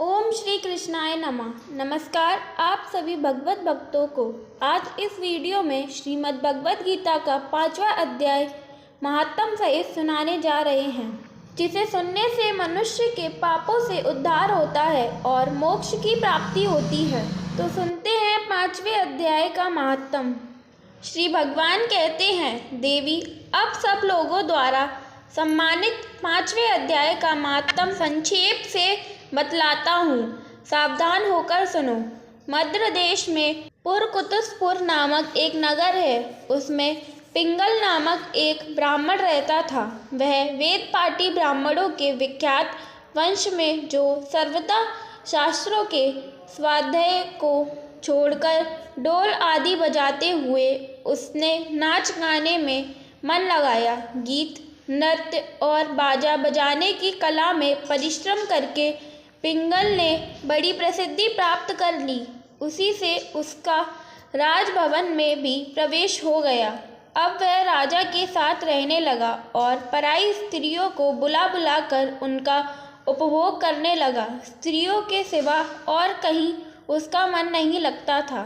ओम श्री कृष्णाय नमः। नमस्कार आप सभी भगवत भक्तों को। आज इस वीडियो में श्रीमद् भगवत गीता का 5वां अध्याय महात्म सहित सुनाने जा रहे हैं, जिसे सुनने से मनुष्य के पापों से उद्धार होता है और मोक्ष की प्राप्ति होती है। तो सुनते हैं 5वें अध्याय का महात्म। श्री भगवान कहते हैं, देवी अब सब लोगों द्वारा सम्मानित 5वें अध्याय का महात्म संक्षेप से बतलाता हूँ, सावधान होकर सुनो। मध्य देश में पुरकुतुसपुर नामक एक नगर है। उसमें पिंगल नामक एक ब्राह्मण रहता था। वह वेद पाठी ब्राह्मणों के विख्यात वंश में, जो सर्वदा शास्त्रों के स्वाध्याय को छोड़कर ढोल आदि बजाते हुए उसने नाच गाने में मन लगाया। गीत, नृत्य और बाजा बजाने की कला में परिश्रम करके पिंगल ने बड़ी प्रसिद्धि प्राप्त कर ली। उसी से उसका राजभवन में भी प्रवेश हो गया। अब वह राजा के साथ रहने लगा और पराई स्त्रियों को बुला बुला कर उनका उपभोग करने लगा। स्त्रियों के सिवा और कहीं उसका मन नहीं लगता था।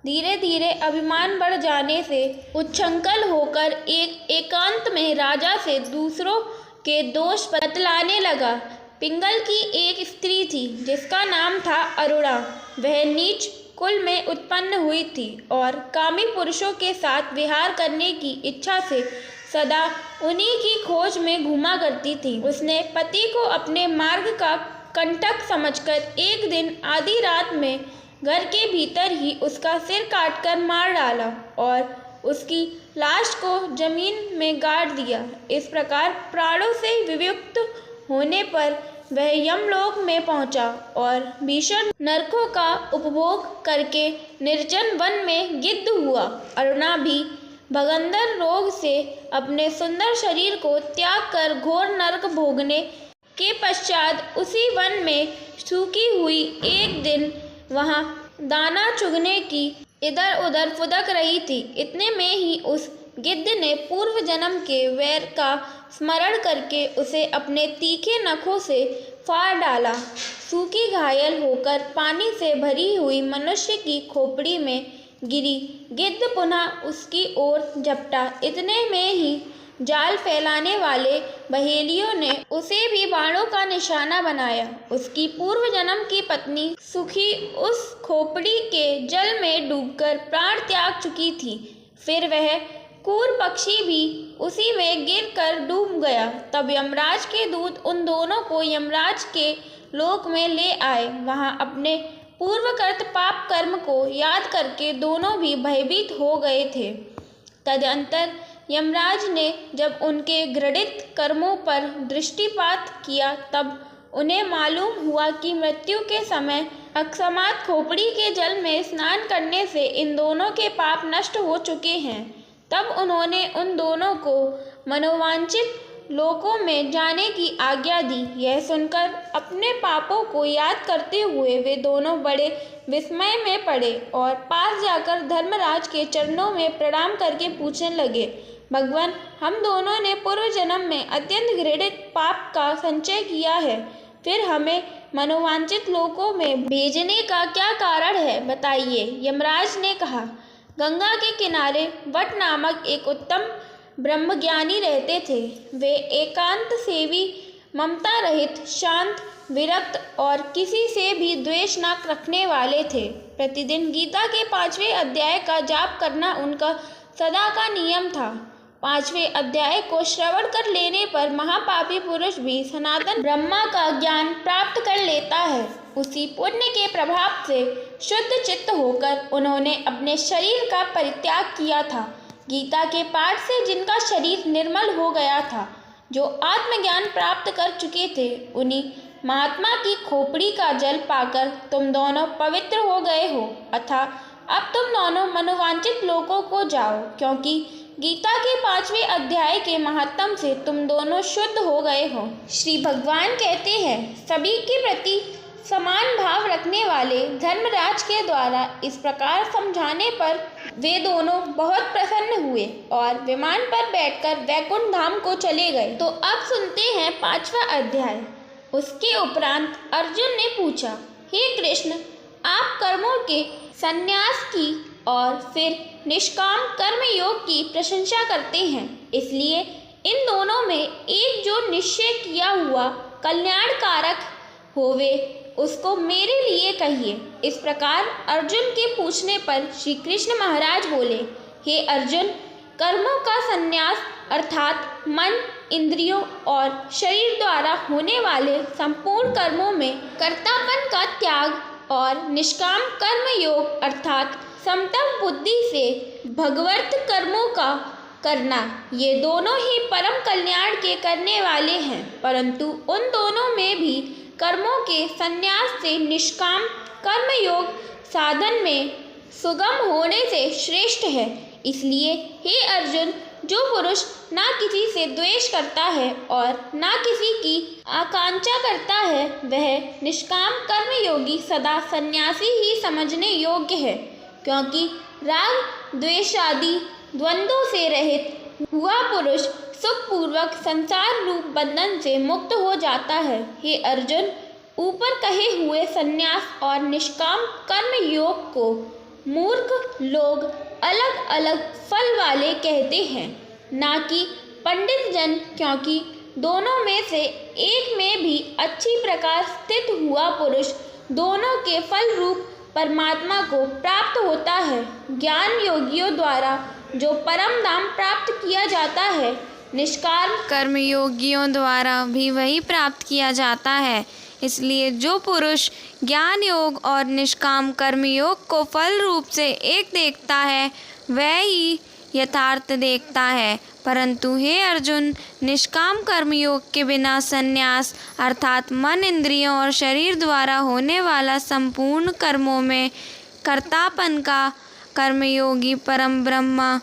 धीरे धीरे अभिमान बढ़ जाने से उच्छृंखल होकर एक एकांत में राजा से दूसरों के दोष बतलाने लगा। पिंगल की एक स्त्री थी जिसका नाम था अरुणा। वह नीच कुल में उत्पन्न हुई थी और कामी पुरुषों के साथ विहार करने की इच्छा से सदा उन्हीं की खोज में घूमा करती थी। उसने पति को अपने मार्ग का कंटक समझकर एक दिन आधी रात में घर के भीतर ही उसका सिर काटकर मार डाला और उसकी लाश को जमीन में गाड़ दिया। इस प्रकार प्राणों से विमुक्त होने पर वह यमलोक में पहुंचा और भीषण नरकों का उपभोग करके निर्जन वन में गिद्ध हुआ। अरुणा भी भगंदर रोग से अपने सुंदर शरीर को त्याग कर घोर नरक भोगने के पश्चात उसी वन में सूखी हुई एक दिन वहां दाना चुगने की इधर उधर फुदक रही थी। इतने में ही उस गिद्ध ने पूर्व जन्म के वैर का स्मरण करके उसे अपने तीखे नखों से फाड़ डाला। सूखी घायल होकर पानी से भरी हुई मनुष्य की खोपड़ी में गिरी। गिद्ध पुनः उसकी ओर झपटा। इतने में ही जाल फैलाने वाले बहेलियों ने उसे भी बाणों का निशाना बनाया। उसकी पूर्व जन्म की पत्नी सुखी उस खोपड़ी के जल में डूबकर प्राण त्याग चुकी थी। फिर वह कूर पक्षी भी उसी में गिरकर डूब गया। तब यमराज के दूत उन दोनों को यमराज के लोक में ले आए। वहां अपने पूर्वकृत पाप कर्म को याद करके दोनों भी भयभीत हो गए थे। तदंतर यमराज ने जब उनके घृणित कर्मों पर दृष्टिपात किया, तब उन्हें मालूम हुआ कि मृत्यु के समय अकस्मात खोपड़ी के जल में स्नान करने से इन दोनों के पाप नष्ट हो चुके हैं। तब उन्होंने उन दोनों को मनोवांछित लोकों में जाने की आज्ञा दी। यह सुनकर अपने पापों को याद करते हुए वे दोनों बड़े विस्मय में पड़े और पास जाकर धर्मराज के चरणों में प्रणाम करके पूछने लगे, भगवान, हम दोनों ने पूर्व जन्म में अत्यंत घृणित पाप का संचय किया है, फिर हमें मनोवांछित लोकों में भेजने का क्या कारण है, बताइए। यमराज ने कहा, गंगा के किनारे वट नामक एक उत्तम ब्रह्मज्ञानी रहते थे। वे एकांत सेवी, ममता रहित, शांत, विरक्त और किसी से भी द्वेष न रखने वाले थे। प्रतिदिन गीता के 5वें अध्याय का जाप करना उनका सदा का नियम था। 5वें अध्याय को श्रवण कर लेने पर महापापी पुरुष भी सनातन ब्रह्मा का ज्ञान प्राप्त कर लेता है। उसी पुण्य के प्रभाव से शुद्ध चित्त होकर उन्होंने अपने शरीर का परित्याग किया था। गीता के पाठ से जिनका शरीर निर्मल हो गया था, जो आत्मज्ञान प्राप्त कर चुके थे, उन्हीं महात्मा की खोपड़ी का जल पाकर तुम दोनों पवित्र हो गए हो। अतः अब तुम दोनों मनोवांछित लोकों को जाओ, क्योंकि गीता के 5वें अध्याय के महात्म से तुम दोनों शुद्ध हो गए हो। श्री भगवान कहते हैं, सभी के प्रति समान भाव रखने वाले धर्मराज के द्वारा इस प्रकार समझाने पर वे दोनों बहुत प्रसन्न हुए और विमान पर बैठकर वैकुंठ धाम को चले गए। तो अब सुनते हैं 5वां अध्याय। उसके उपरांत अर्जुन ने पूछा, हे कृष्ण, आप कर्मों के संन्यास की और फिर निष्काम कर्म योग की प्रशंसा करते हैं, इसलिए इन दोनों में एक जो निश्चय किया हुआ कल्याणकारक होवे उसको मेरे लिए कहिए। इस प्रकार अर्जुन के पूछने पर श्री कृष्ण महाराज बोले, हे अर्जुन, कर्मों का संन्यास अर्थात मन, इंद्रियों और शरीर द्वारा होने वाले संपूर्ण कर्मों में कर्तापन का त्याग और निष्काम कर्म योग अर्थात समत्व बुद्धि से भगवत कर्मों का करना, ये दोनों ही परम कल्याण के करने वाले हैं। परंतु उन दोनों में भी कर्मों के संन्यास से निष्काम कर्म योग साधन में सुगम होने से श्रेष्ठ है। इसलिए हे अर्जुन, जो पुरुष ना किसी से द्वेष करता है और ना किसी की आकांक्षा करता है, वह निष्काम कर्म योगी सदा सन्यासी ही समझने योग्य है, क्योंकि राग द्वेष आदि द्वंद्वों से रहित हुआ पुरुष सुखपूर्वक संसार रूप बंधन से मुक्त हो जाता है। हे अर्जुन, ऊपर कहे हुए संन्यास और निष्काम कर्म योग को मूर्ख लोग अलग अलग फल वाले कहते हैं, ना कि पंडित जन, क्योंकि दोनों में से एक में भी अच्छी प्रकार स्थित हुआ पुरुष दोनों के फल रूप परमात्मा को प्राप्त होता है। ज्ञान योगियों द्वारा जो परम धाम प्राप्त किया जाता है, निष्काम कर्मयोगियों द्वारा भी वही प्राप्त किया जाता है। इसलिए जो पुरुष ज्ञान योग और निष्काम कर्मयोग को फल रूप से एक देखता है, वह ही यथार्थ देखता है। परंतु हे अर्जुन, निष्काम कर्मयोग के बिना संन्यास अर्थात मन, इंद्रियों और शरीर द्वारा होने वाला संपूर्ण कर्मों में कर्तापन का कर्मयोगी परम ब्रह्म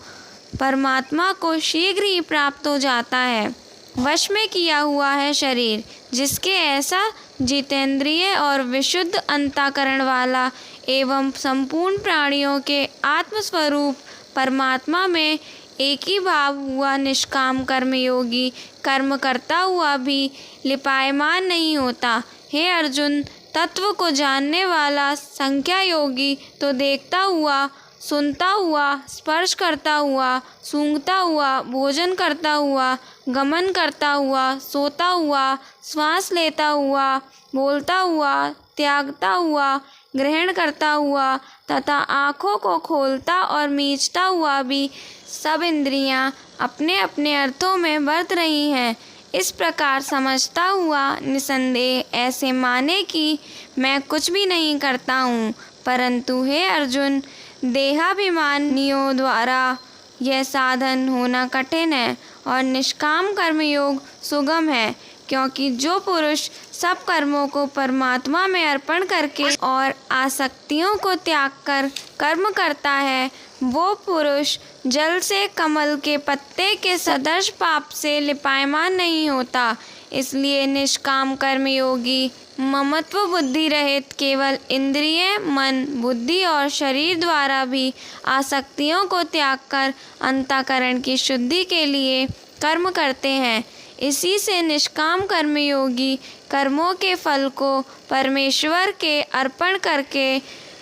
परमात्मा को शीघ्र ही प्राप्त हो जाता है। वश में किया हुआ है शरीर, जिसके ऐसा जितेंद्रिय और विशुद्ध अंतःकरण वाला एवं संपूर्ण प्राणियों के आत्मस्वरूप परमात्मा में एक ही भाव हुआ निष्काम कर्मयोगी कर्म करता हुआ भी लिपायमान नहीं होता। हे अर्जुन, तत्व को जानने वाला संख्या योगी तो देखता हुआ, सुनता हुआ, स्पर्श करता हुआ, सूंघता हुआ, भोजन करता हुआ, गमन करता हुआ, सोता हुआ, श्वास लेता हुआ, बोलता हुआ, त्यागता हुआ, ग्रहण करता हुआ तथा आँखों को खोलता और मीचता हुआ भी सब इंद्रियां अपने अपने अर्थों में बरत रही हैं। इस प्रकार समझता हुआ निसंदेह ऐसे माने कि मैं कुछ भी नहीं करता हूँ। परंतु हे अर्जुन, देहाभिमानियों द्वारा यह साधन होना कठिन है और निष्काम कर्मयोग सुगम है, क्योंकि जो पुरुष सब कर्मों को परमात्मा में अर्पण करके और आसक्तियों को त्याग कर कर्म करता है, वो पुरुष जल से कमल के पत्ते के सदृश पाप से लिपायमान नहीं होता। इसलिए निष्काम कर्मयोगी ममत्व बुद्धि रहित केवल इंद्रिय, मन, बुद्धि और शरीर द्वारा भी आसक्तियों को त्याग कर अंतःकरण की शुद्धि के लिए कर्म करते हैं। इसी से निष्काम कर्मयोगी कर्मों के फल को परमेश्वर के अर्पण करके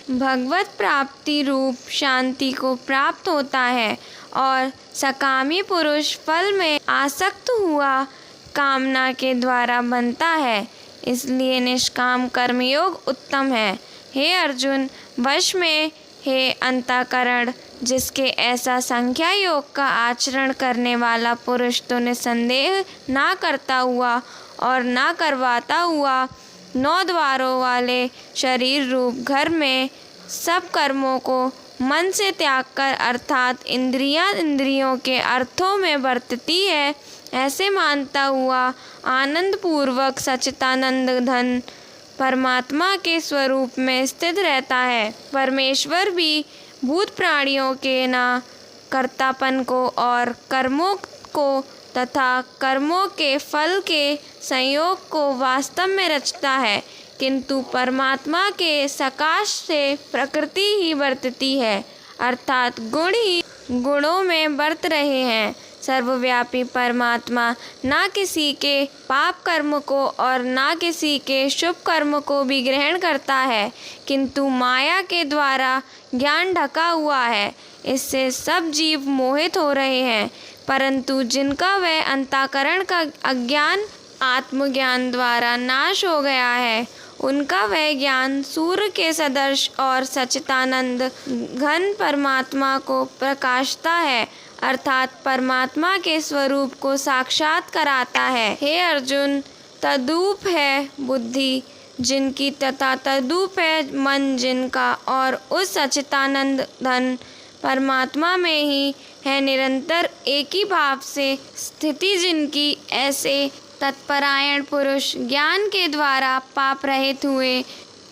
भगवत प्राप्ति रूप शांति को प्राप्त होता है और सकामी पुरुष फल में आसक्त हुआ कामना के द्वारा बनता है। इसलिए निष्काम कर्मयोग उत्तम है। हे अर्जुन, वश में हे अंतःकरण, जिसके ऐसा संख्या योग का आचरण करने वाला पुरुष तो निसंदेह ना करता हुआ और ना करवाता हुआ 9 द्वारों वाले शरीर रूप घर में सब कर्मों को मन से त्याग कर अर्थात इंद्रियों के अर्थों में बरतती है, ऐसे मानता हुआ आनंद पूर्वक सच्चिदानंद घन परमात्मा के स्वरूप में स्थित रहता है। परमेश्वर भी भूत प्राणियों के ना कर्तापन को और कर्मों को तथा कर्मों के फल के संयोग को वास्तव में रचता है, किंतु परमात्मा के सकाश से प्रकृति ही बरतती है, अर्थात गुण ही गुणों में बरत रहे हैं। सर्वव्यापी परमात्मा न किसी के पाप कर्म को और न किसी के शुभ कर्म को भी ग्रहण करता है, किंतु माया के द्वारा ज्ञान ढका हुआ है। इससे सब जीव मोहित हो रहे हैं, परंतु जिनका वह अंतःकरण का अज्ञान आत्मज्ञान द्वारा नाश हो गया है, उनका वह ज्ञान सूर्य के सदृश और सच्चिदानंद घन परमात्मा को प्रकाशता है, अर्थात परमात्मा के स्वरूप को साक्षात कराता है। हे अर्जुन, तद्रूप है बुद्धि जिनकी तथा तद्रूप है मन जिनका, और उस सच्चिदानंद घन परमात्मा में ही है निरंतर एक ही भाव से स्थिति जिनकी, ऐसे तत्परायण पुरुष ज्ञान के द्वारा पाप रहित हुए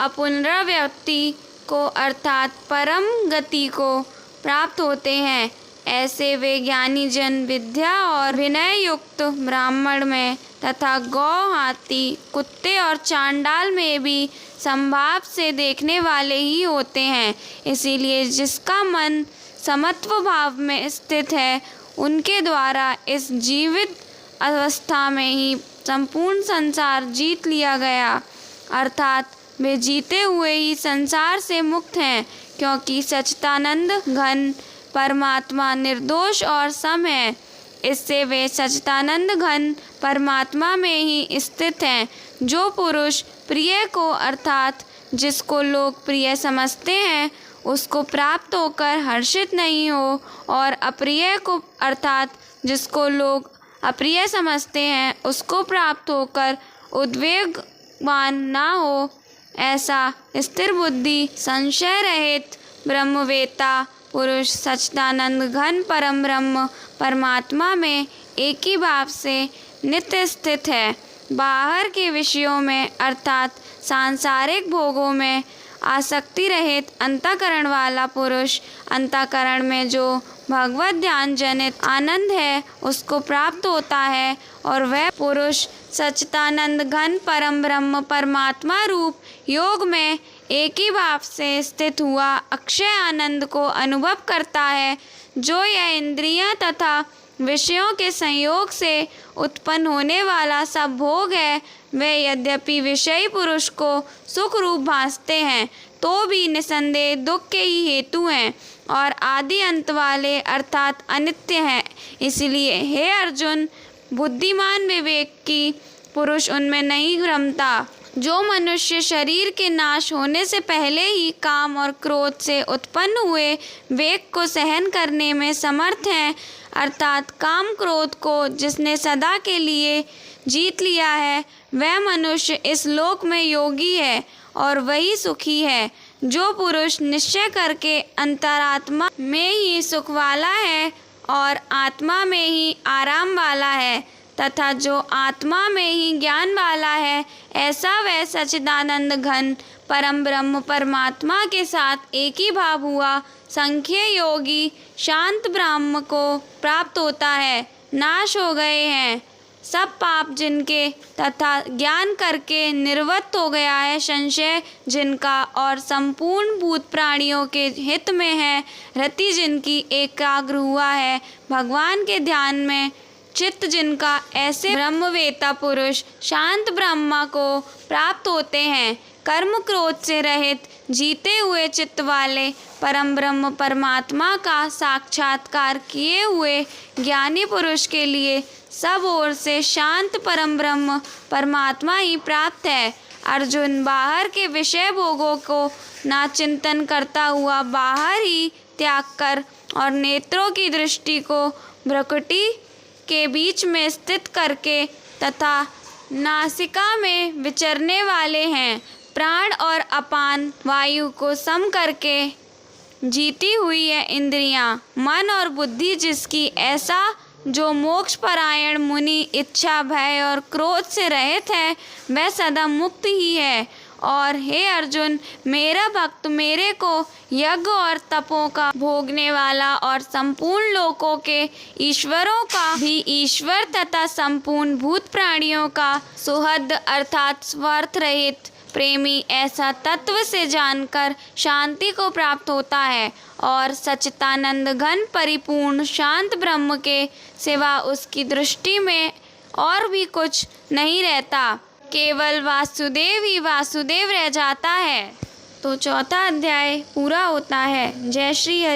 अपुनरावृत्ति को अर्थात परम गति को प्राप्त होते हैं। ऐसे वे ज्ञानी जन विद्या और विनय युक्त ब्राह्मण में तथा गौ, हाथी, कुत्ते और चांडाल में भी संभाव से देखने वाले ही होते हैं। इसीलिए जिसका मन समत्व भाव में स्थित है, उनके द्वारा इस जीवित अवस्था में ही संपूर्ण संसार जीत लिया गया, अर्थात वे जीते हुए ही संसार से मुक्त हैं, क्योंकि सच्चिदानंद घन परमात्मा निर्दोष और सम है। इससे वे सच्चिदानंद घन परमात्मा में ही स्थित हैं। जो पुरुष प्रिय को अर्थात जिसको लोग प्रिय समझते हैं उसको प्राप्त होकर हर्षित नहीं हो, और अप्रिय को अर्थात जिसको लोग अप्रिय समझते हैं उसको प्राप्त होकर उद्वेगवान ना हो, ऐसा स्थिर बुद्धि संशय रहित ब्रह्मवेत्ता पुरुष सच्चिदानंद घन परम ब्रह्म परमात्मा में एक ही भाव से नित्य स्थित है। बाहर के विषयों में अर्थात सांसारिक भोगों में आसक्ति रहित अंतःकरण वाला पुरुष अंतःकरण में जो भगवत ध्यान जनित आनंद है उसको प्राप्त होता है, और वह पुरुष सच्चिदानंद घन परम ब्रह्म परमात्मा रूप योग में एक ही भाव से स्थित हुआ अक्षय आनंद को अनुभव करता है। जो यह इंद्रियां तथा विषयों के संयोग से उत्पन्न होने वाला सब भोग है, वे यद्यपि विषयी पुरुष को सुख रूप भासते हैं, तो भी निसंदेह दुख के ही हेतु हैं और आदि अंत वाले अर्थात अनित्य हैं। इसलिए हे अर्जुन, बुद्धिमान विवेकी पुरुष उनमें नहीं रमता। जो मनुष्य शरीर के नाश होने से पहले ही काम और क्रोध से उत्पन्न हुए वेग को सहन करने में समर्थ हैं, अर्थात काम क्रोध को जिसने सदा के लिए जीत लिया है, वह मनुष्य इस लोक में योगी है और वही सुखी है। जो पुरुष निश्चय करके अंतरात्मा में ही सुख वाला है और आत्मा में ही आराम वाला है, तथा जो आत्मा में ही ज्ञान वाला है, ऐसा वह सच्चिदानंद घन परम ब्रह्म परमात्मा के साथ एक ही भाव हुआ संख्य योगी शांत ब्रह्म को प्राप्त होता है। नाश हो गए हैं सब पाप जिनके, तथा ज्ञान करके निर्वृत्त हो गया है संशय जिनका, और संपूर्ण भूत प्राणियों के हित में है रति जिनकी एकाग्र हुआ है भगवान के ध्यान में चित्त जिनका, ऐसे ब्रह्मवेत्ता पुरुष शांत ब्रह्मा को प्राप्त होते हैं। कर्म क्रोध से रहित जीते हुए चित्त वाले परम ब्रह्म परमात्मा का साक्षात्कार किए हुए ज्ञानी पुरुष के लिए सब ओर से शांत परम ब्रह्म परमात्मा ही प्राप्त है। अर्जुन, बाहर के विषय भोगों को ना चिंतन करता हुआ बाहर ही त्याग कर और नेत्रों की दृष्टि को भ्रुकुटी के बीच में स्थित करके तथा नासिका में विचरने वाले हैं। प्राण और अपान वायु को सम करके जीती हुई है इंद्रियां, मन और बुद्धि जिसकी, ऐसा जो मोक्ष परायण मुनि इच्छा भय और क्रोध से रहित है, वह सदा मुक्त ही है। और हे अर्जुन, मेरा भक्त मेरे को यज्ञ और तपों का भोगने वाला और संपूर्ण लोकों के ईश्वरों का भी ईश्वर तथा संपूर्ण भूत प्राणियों का सुहृद अर्थात स्वार्थ रहित प्रेमी ऐसा तत्व से जानकर शांति को प्राप्त होता है और सच्चिदानंद घन परिपूर्ण शांत ब्रह्म के सिवा उसकी दृष्टि में और भी कुछ नहीं रहता, केवल वासुदेव ही वासुदेव रह जाता है। तो चौथा अध्याय पूरा होता है। जय श्री हरि।